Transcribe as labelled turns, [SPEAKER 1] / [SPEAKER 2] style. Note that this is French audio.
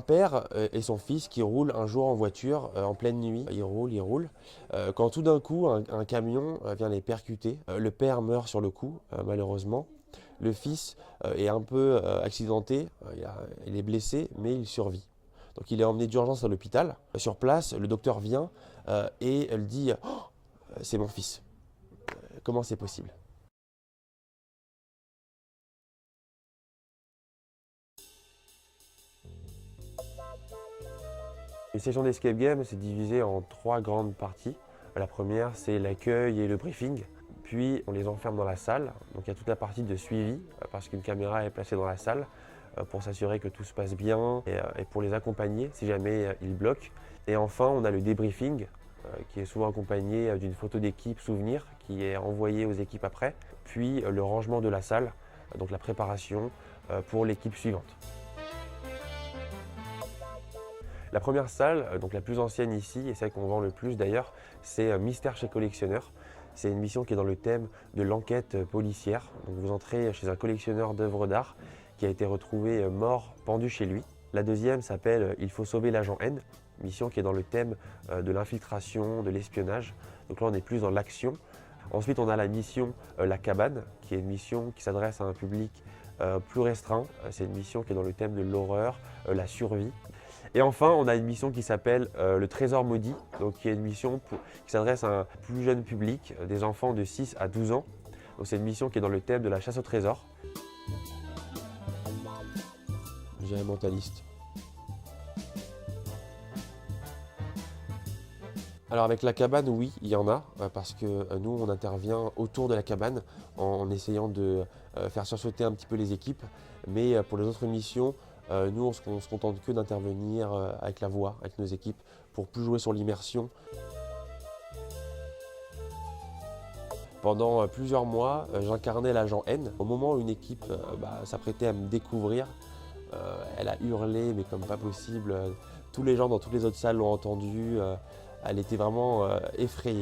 [SPEAKER 1] Père et son fils qui roulent un jour en voiture en pleine nuit. Ils roulent. Quand tout d'un coup, un camion vient les percuter. Le père meurt sur le coup, malheureusement. Le fils est un peu accidenté, il est blessé, mais il survit. Donc il est emmené d'urgence à l'hôpital. Sur place, le docteur vient et elle dit oh, c'est mon fils. Comment c'est possible? Une session d'escape game, c'est divisé en trois grandes parties. La première, c'est l'accueil et le briefing. Puis, on les enferme dans la salle. Donc, il y a toute la partie de suivi, parce qu'une caméra est placée dans la salle pour s'assurer que tout se passe bien et pour les accompagner si jamais ils bloquent. Et enfin, on a le débriefing, qui est souvent accompagné d'une photo d'équipe souvenir qui est envoyée aux équipes après. Puis, le rangement de la salle, donc la préparation pour l'équipe suivante. La première salle, donc la plus ancienne ici, et celle qu'on vend le plus d'ailleurs, c'est Mystère chez collectionneur. C'est une mission qui est dans le thème de l'enquête policière. Donc vous entrez chez un collectionneur d'œuvres d'art qui a été retrouvé mort, pendu chez lui. La deuxième s'appelle Il faut sauver l'agent N, mission qui est dans le thème de l'infiltration, de l'espionnage. Donc là on est plus dans l'action. Ensuite on a la mission La Cabane, qui est une mission qui s'adresse à un public plus restreint. C'est une mission qui est dans le thème de l'horreur, la survie. Et enfin, on a une mission qui s'appelle Le Trésor Maudit, donc qui est une mission qui s'adresse à un plus jeune public, des enfants de 6 à 12 ans. Donc c'est une mission qui est dans le thème de la chasse au trésor. Je dirais mentaliste. Alors avec la cabane, oui, il y en a, parce que nous, on intervient autour de la cabane en essayant de faire sursauter un petit peu les équipes. Mais pour les autres missions, nous, on se contente que d'intervenir avec la voix, avec nos équipes, pour plus jouer sur l'immersion. Pendant plusieurs mois, j'incarnais l'agent N. Au moment où une équipe s'apprêtait à me découvrir, elle a hurlé, mais comme pas possible. Tous les gens dans toutes les autres salles l'ont entendu. Elle était vraiment effrayée.